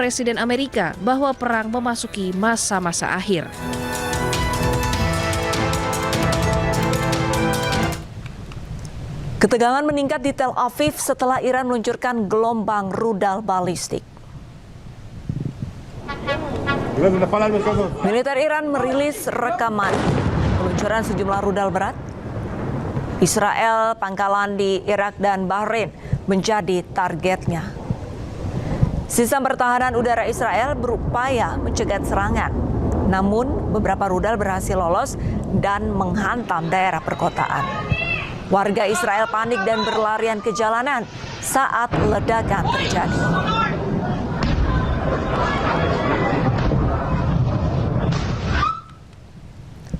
Presiden Amerika bahwa perang memasuki masa-masa akhir. Ketegangan meningkat di Tel Aviv setelah Iran meluncurkan gelombang rudal balistik. Militer Iran merilis rekaman peluncuran sejumlah rudal berat. Israel, pangkalan di Irak dan Bahrain menjadi targetnya. Sistem pertahanan udara Israel berupaya mencegat serangan. Namun beberapa rudal berhasil lolos dan menghantam daerah perkotaan. Warga Israel panik dan berlarian ke jalanan saat ledakan terjadi.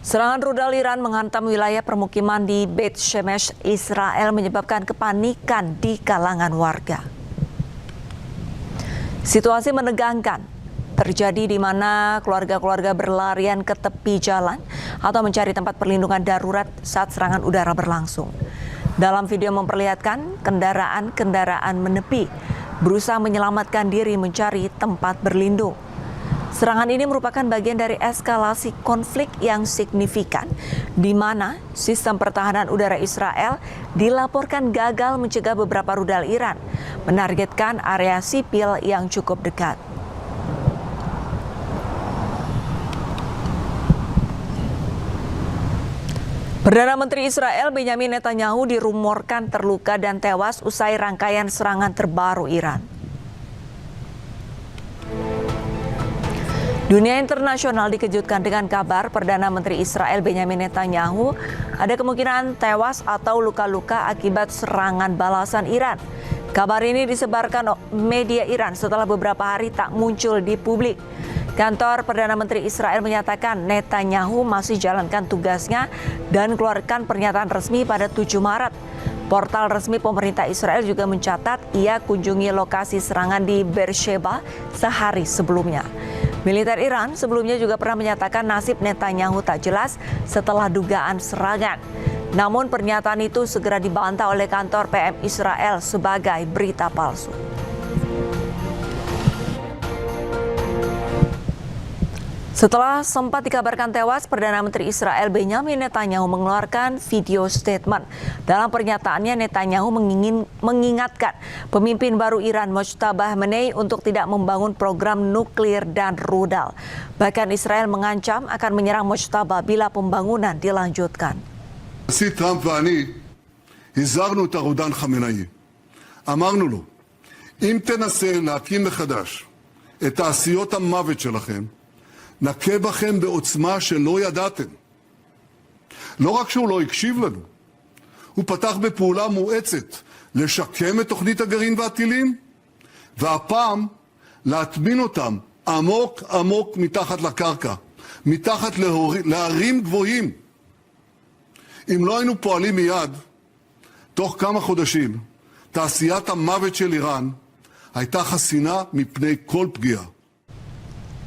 Serangan rudal Iran menghantam wilayah permukiman di Beit Shemesh, Israel, menyebabkan kepanikan di kalangan warga. Situasi menegangkan terjadi di mana keluarga-keluarga berlarian ke tepi jalan atau mencari tempat perlindungan darurat saat serangan udara berlangsung. Dalam video memperlihatkan kendaraan-kendaraan menepi berusaha menyelamatkan diri mencari tempat berlindung. Serangan ini merupakan bagian dari eskalasi konflik yang signifikan, di mana sistem pertahanan udara Israel dilaporkan gagal mencegah beberapa rudal Iran menargetkan area sipil yang cukup dekat. Perdana Menteri Israel Benjamin Netanyahu dirumorkan terluka dan tewas usai rangkaian serangan terbaru Iran. Dunia internasional dikejutkan dengan kabar Perdana Menteri Israel Benjamin Netanyahu ada kemungkinan tewas atau luka-luka akibat serangan balasan Iran. Kabar ini disebarkan media Iran setelah beberapa hari tak muncul di publik. Kantor Perdana Menteri Israel menyatakan Netanyahu masih jalankan tugasnya dan keluarkan pernyataan resmi pada 7 Maret. Portal resmi pemerintah Israel juga mencatat ia kunjungi lokasi serangan di Beersheba sehari sebelumnya. Militer Iran sebelumnya juga pernah menyatakan nasib Netanyahu tak jelas setelah dugaan serangan. Namun pernyataan itu segera dibantah oleh kantor PM Israel sebagai berita palsu. Setelah sempat dikabarkan tewas, Perdana Menteri Israel Benjamin Netanyahu mengeluarkan video statement. Dalam pernyataannya, Netanyahu mengingatkan pemimpin baru Iran Mojtaba Khamenei untuk tidak membangun program nuklir dan rudal. Bahkan Israel mengancam akan menyerang Mojtaba bila pembangunan dilanjutkan. הנשיא טראמפ ואני הזהרנו את הרודן חמינאי. אמרנו לו, אם תנסה להקים מחדש את תעשיות המוות שלכם, נכה בכם בעוצמה שלא ידעתם. לא רק שהוא לא הקשיב לנו, הוא פתח בפעולה מואצת לשקם את תוכנית הגרעין והטילים, והפעם להטמין אותם עמוק עמוק מתחת לקרקע, מתחת להרים גבוהים. אם לא היינו פועלים מיד, תוך כמה חודשים, תעשיית המוות של איראן הייתה חסינה מפני כל פגיעה.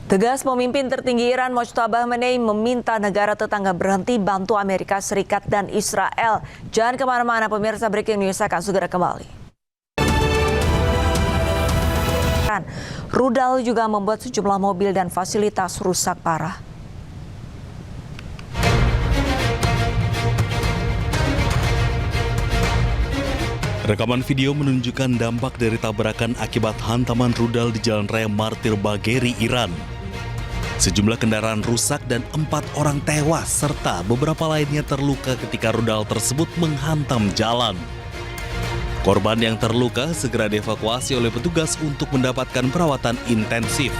Tegas pemimpin tertinggi Iran Mojtaba Khamenei meminta negara tetangga berhenti bantu Amerika Serikat dan Israel. Jangan kemana-mana pemirsa, Breaking News akan segera kembali. Rudal juga membuat sejumlah mobil dan fasilitas rusak parah. Rekaman video menunjukkan dampak dari tabrakan akibat hantaman rudal di Jalan Raya Martir Bagheri, Iran. Sejumlah kendaraan rusak dan 4 orang tewas serta beberapa lainnya terluka ketika rudal tersebut menghantam jalan. Korban yang terluka segera dievakuasi oleh petugas untuk mendapatkan perawatan intensif.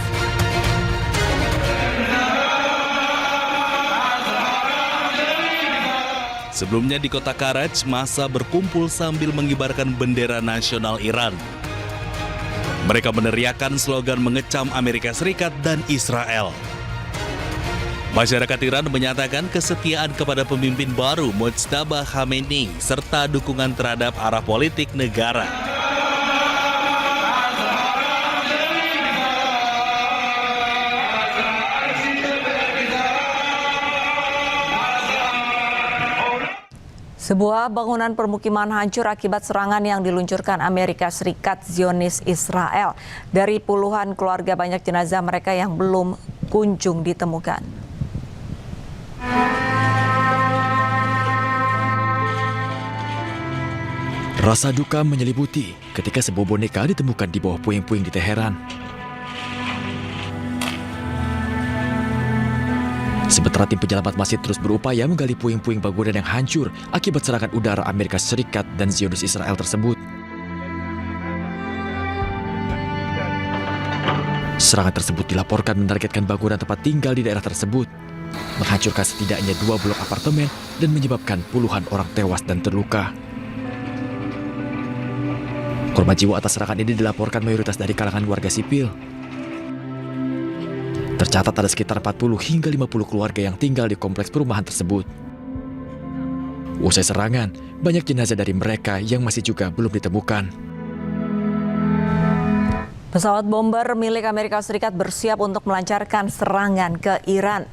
Sebelumnya di kota Karaj, massa berkumpul sambil mengibarkan bendera nasional Iran. Mereka meneriakkan slogan mengecam Amerika Serikat dan Israel. Masyarakat Iran menyatakan kesetiaan kepada pemimpin baru Mojtaba Khamenei serta dukungan terhadap arah politik negara. Sebuah bangunan permukiman hancur akibat serangan yang diluncurkan Amerika Serikat Zionis Israel. Dari puluhan keluarga, banyak jenazah mereka yang belum kunjung ditemukan. Rasa duka menyelimuti ketika sebuah boneka ditemukan di bawah puing-puing di Teheran. Sementara tim penyelamat masih terus berupaya menggali puing-puing bangunan yang hancur akibat serangan udara Amerika Serikat dan Zionis Israel tersebut. Serangan tersebut dilaporkan menargetkan bangunan tempat tinggal di daerah tersebut, menghancurkan setidaknya 2 blok apartemen dan menyebabkan puluhan orang tewas dan terluka. Korban jiwa atas serangan ini dilaporkan mayoritas dari kalangan warga sipil. Tercatat ada sekitar 40 hingga 50 keluarga yang tinggal di kompleks perumahan tersebut. Usai serangan, banyak jenazah dari mereka yang masih juga belum ditemukan. Pesawat bomber milik Amerika Serikat bersiap untuk melancarkan serangan ke Iran.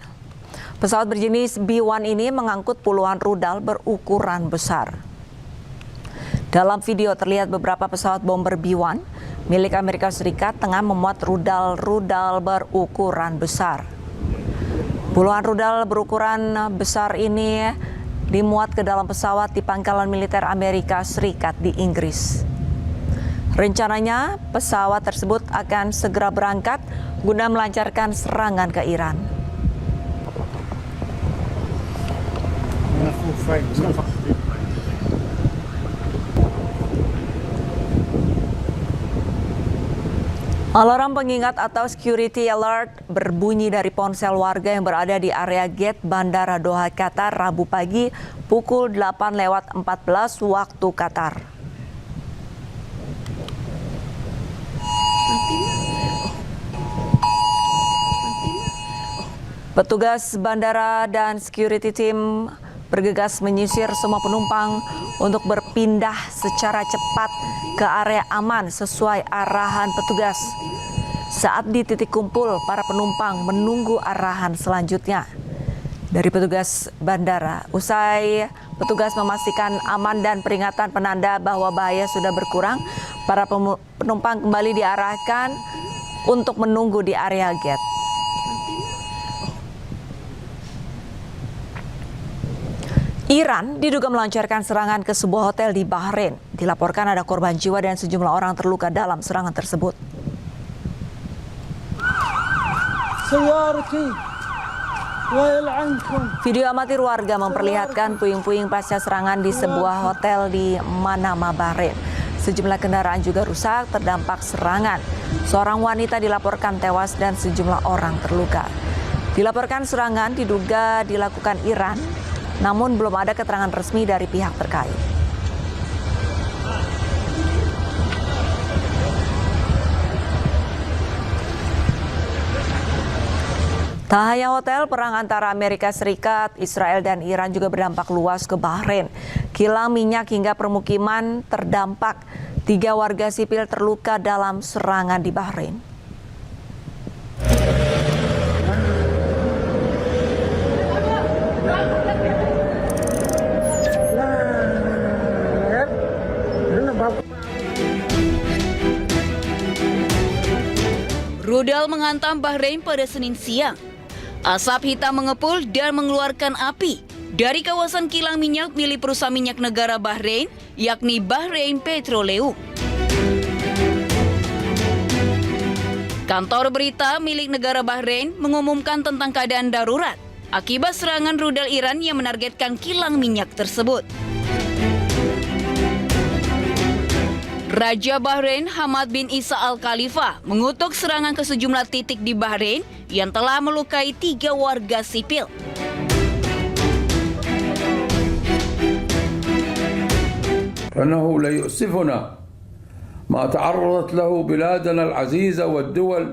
Pesawat berjenis B-1 ini mengangkut puluhan rudal berukuran besar. Dalam video terlihat beberapa pesawat bomber B-1 milik Amerika Serikat tengah memuat rudal-rudal berukuran besar. Puluhan rudal berukuran besar ini dimuat ke dalam pesawat di pangkalan militer Amerika Serikat di Inggris. Rencananya pesawat tersebut akan segera berangkat guna melancarkan serangan ke Iran. Alarm pengingat atau security alert berbunyi dari ponsel warga yang berada di area gate Bandara Doha, Qatar, Rabu pagi pukul 8:14 waktu Qatar. Petugas bandara dan security team bergegas menyisir semua penumpang untuk berpindah secara cepat ke area aman sesuai arahan petugas. Saat di titik kumpul, para penumpang menunggu arahan selanjutnya dari petugas bandara. Usai petugas memastikan aman dan peringatan penanda bahwa bahaya sudah berkurang, para penumpang kembali diarahkan untuk menunggu di area gate. Iran diduga melancarkan serangan ke sebuah hotel di Bahrain. Dilaporkan ada korban jiwa dan sejumlah orang terluka dalam serangan tersebut. Video amatir warga memperlihatkan puing-puing pasca serangan di sebuah hotel di Manama, Bahrain. Sejumlah kendaraan juga rusak terdampak serangan. Seorang wanita dilaporkan tewas dan sejumlah orang terluka. Dilaporkan serangan diduga dilakukan Iran, namun belum ada keterangan resmi dari pihak terkait. Tak hanya hotel, perang antara Amerika Serikat, Israel, dan Iran juga berdampak luas ke Bahrain. Kilang minyak hingga permukiman terdampak. 3 warga sipil terluka dalam serangan di Bahrain. Rudal menghantam Bahrain pada Senin siang. Asap hitam mengepul dan mengeluarkan api dari kawasan kilang minyak milik perusahaan minyak negara Bahrain, yakni Bahrain Petroleum. Kantor berita milik negara Bahrain mengumumkan tentang keadaan darurat akibat serangan rudal Iran yang menargetkan kilang minyak tersebut. Raja Bahrain Hamad bin Isa Al Khalifa mengutuk serangan ke sejumlah titik di Bahrain yang telah melukai 3 warga sipil. فإنه لا يؤسفنا ما تعرضت له بلادنا العزيزة والدول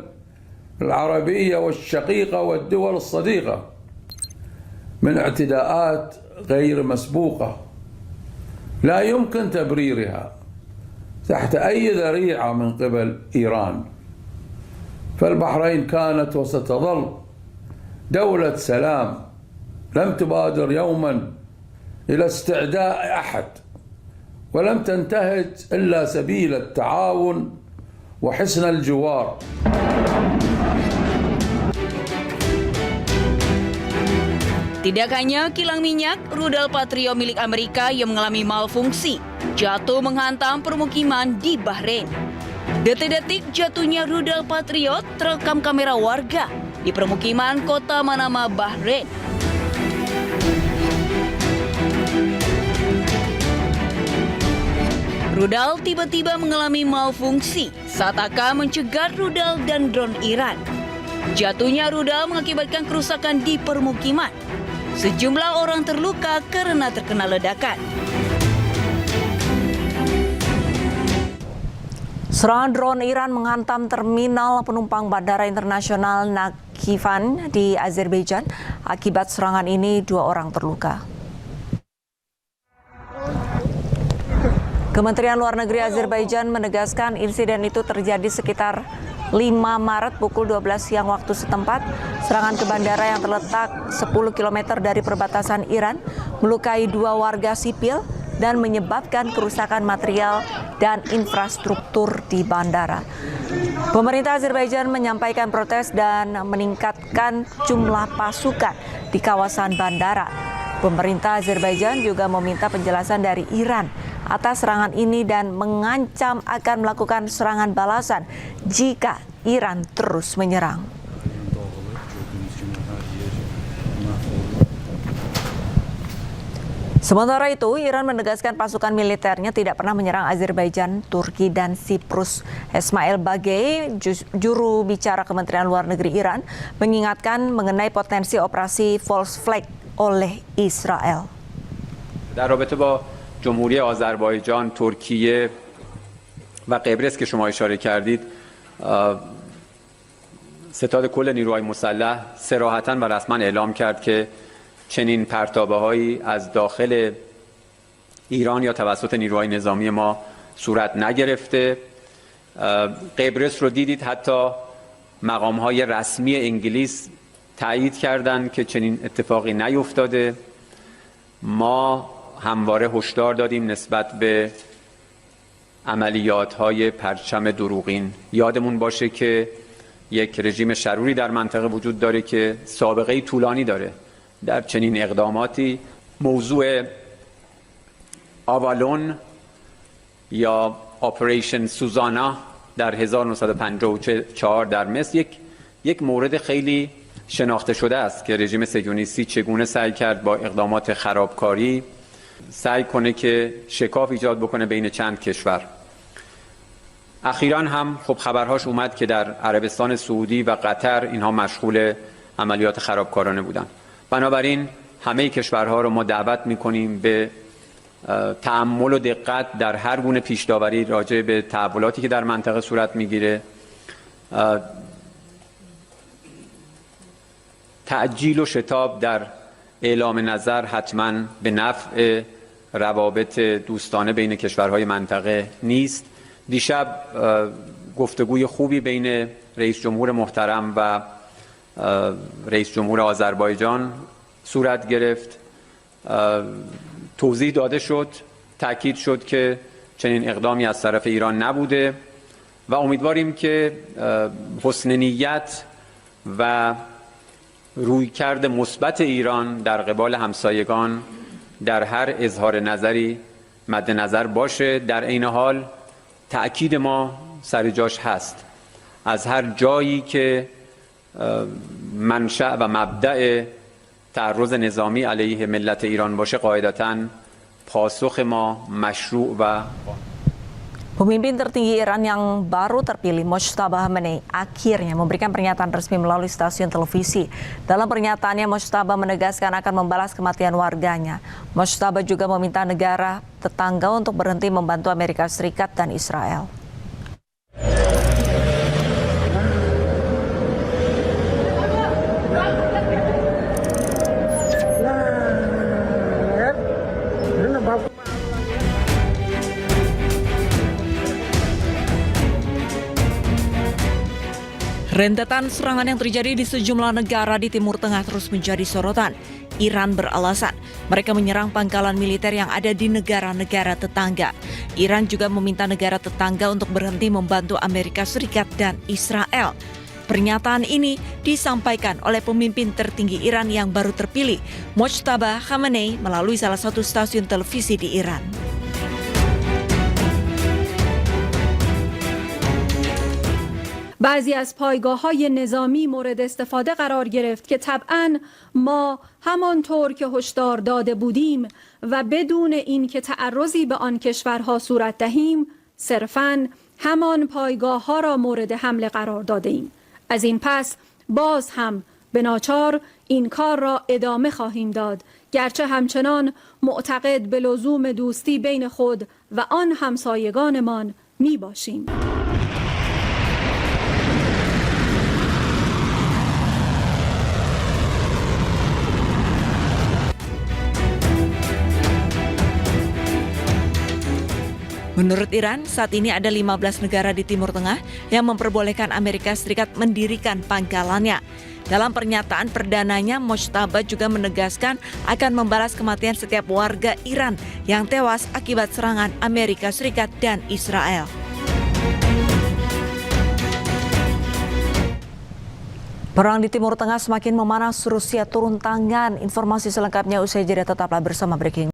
العربية والشقيقة والدول الصديقة من اعتداءات غير مسبوقة لا يمكن تبريرها تحت أي ذريعة من قبل إيران. فالبحرين كانت وستظل دولة سلام لم تبادر يوما إلى استعداء أحد ولم تنتهج إلا سبيل التعاون وحسن الجوار. Tidak hanya kilang minyak, rudal Patriot milik Amerika yang mengalami malfungsi jatuh menghantam permukiman di Bahrain. Detik-detik jatuhnya rudal Patriot terekam kamera warga di permukiman kota Manama, Bahrain. Rudal tiba-tiba mengalami malfungsi saat akan mencegat rudal dan drone Iran. Jatuhnya rudal mengakibatkan kerusakan di permukiman. Sejumlah orang terluka karena terkena ledakan. Serangan drone Iran menghantam terminal penumpang Bandara Internasional Nakhchivan di Azerbaijan. Akibat serangan ini 2 orang terluka. Kementerian Luar Negeri Azerbaijan menegaskan insiden itu terjadi sekitar 5 Maret pukul 12 siang waktu setempat. Serangan ke bandara yang terletak 10 km dari perbatasan Iran melukai 2 warga sipil dan menyebabkan kerusakan material dan infrastruktur di bandara. Pemerintah Azerbaijan menyampaikan protes dan meningkatkan jumlah pasukan di kawasan bandara. Pemerintah Azerbaijan juga meminta penjelasan dari Iran atas serangan ini dan mengancam akan melakukan serangan balasan jika Iran terus menyerang. Sementara itu, Iran menegaskan pasukan militernya tidak pernah menyerang Azerbaijan, Turki, dan Siprus. Ismail Bagei, juru bicara Kementerian Luar Negeri Iran, mengingatkan mengenai potensi operasi false flag oleh Israel. در رابطه با جمهوری آذربایجان، ترکیه و قبرس که شما اشاره کردید، ستاد کل نیروهای مسلح صراحتاً و رسما اعلام کرد که چنین پرتابه‌هایی از داخل ایران یا توسط نیروهای نظامی ما صورت نگرفته. قبرس رو دیدید، حتی مقام‌های رسمی انگلیس تایید کردند که چنین اتفاقی نیفتاده. ما همواره هشدار دادیم نسبت به عملیات‌های پرچم دروغین. یادمون باشه که یک رژیم شروری در منطقه وجود داره که سابقه طولانی داره در چنین اقداماتی. موضوع آوالون یا آپریشن سوزانا در 1954 در مصر یک مورد خیلی شناخته شده است که رژیم صهیونیستی چگونه سعی کرد با اقدامات خرابکاری سعی کنه که شکاف ایجاد بکنه بین چند کشور. اخیراً هم خب خبرهاش اومد که در عربستان سعودی و قطر اینها مشغول عملیات خرابکارانه بودن. بنابراین همه کشورها رو ما دعوت می‌کنیم به تأمل و دقت در هر گونه پیش‌داوری راجع به تحولاتی که در منطقه صورت می‌گیره. تعجیل و شتاب در اعلام نظر حتماً به نفع روابط دوستانه بین کشورهای منطقه نیست. دیشب گفتگوی خوبی بین رئیس جمهور محترم و رئیس جمهور آذربایجان صورت گرفت. توضیح داده شد، تاکید شد که چنین اقدامی از طرف ایران نبوده و امیدواریم که حسن نیت و رویکرد مثبت ایران در قبال همسایگان در هر اظهار نظری مد نظر باشه. در عین حال تأکید ما سر جاش هست، از هر جایی که منشأ و مبدأ تعرض نظامی علیه ملت ایران باشه قاعدتاً پاسخ ما مشروع و Pemimpin tertinggi Iran yang baru terpilih, Mojtaba Khamenei, akhirnya memberikan pernyataan resmi melalui stasiun televisi. Dalam pernyataannya, Mojtaba menegaskan akan membalas kematian warganya. Mojtaba juga meminta negara tetangga untuk berhenti membantu Amerika Serikat dan Israel. Rentetan serangan yang terjadi di sejumlah negara di Timur Tengah terus menjadi sorotan. Iran beralasan mereka menyerang pangkalan militer yang ada di negara-negara tetangga. Iran juga meminta negara tetangga untuk berhenti membantu Amerika Serikat dan Israel. Pernyataan ini disampaikan oleh pemimpin tertinggi Iran yang baru terpilih, Mojtaba Khamenei, melalui salah satu stasiun televisi di Iran. بعضی از پایگاه‌های نظامی مورد استفاده قرار گرفت که طبعاً ما همانطور که هشدار داده بودیم و بدون اینکه تعرضی به آن کشورها صورت دهیم صرفاً همان پایگاه‌ها را مورد حمله قرار داده ایم. از این پس باز هم به ناچار این کار را ادامه خواهیم داد، گرچه همچنان معتقد به لزوم دوستی بین خود و آن همسایگانمان می باشیم. Menurut Iran, saat ini ada 15 negara di Timur Tengah yang memperbolehkan Amerika Serikat mendirikan pangkalannya. Dalam pernyataan perdananya, Mojtaba juga menegaskan akan membalas kematian setiap warga Iran yang tewas akibat serangan Amerika Serikat dan Israel. Perang di Timur Tengah semakin memanas, Rusia turun tangan. Informasi selengkapnya usai jeda, tetaplah bersama Breaking.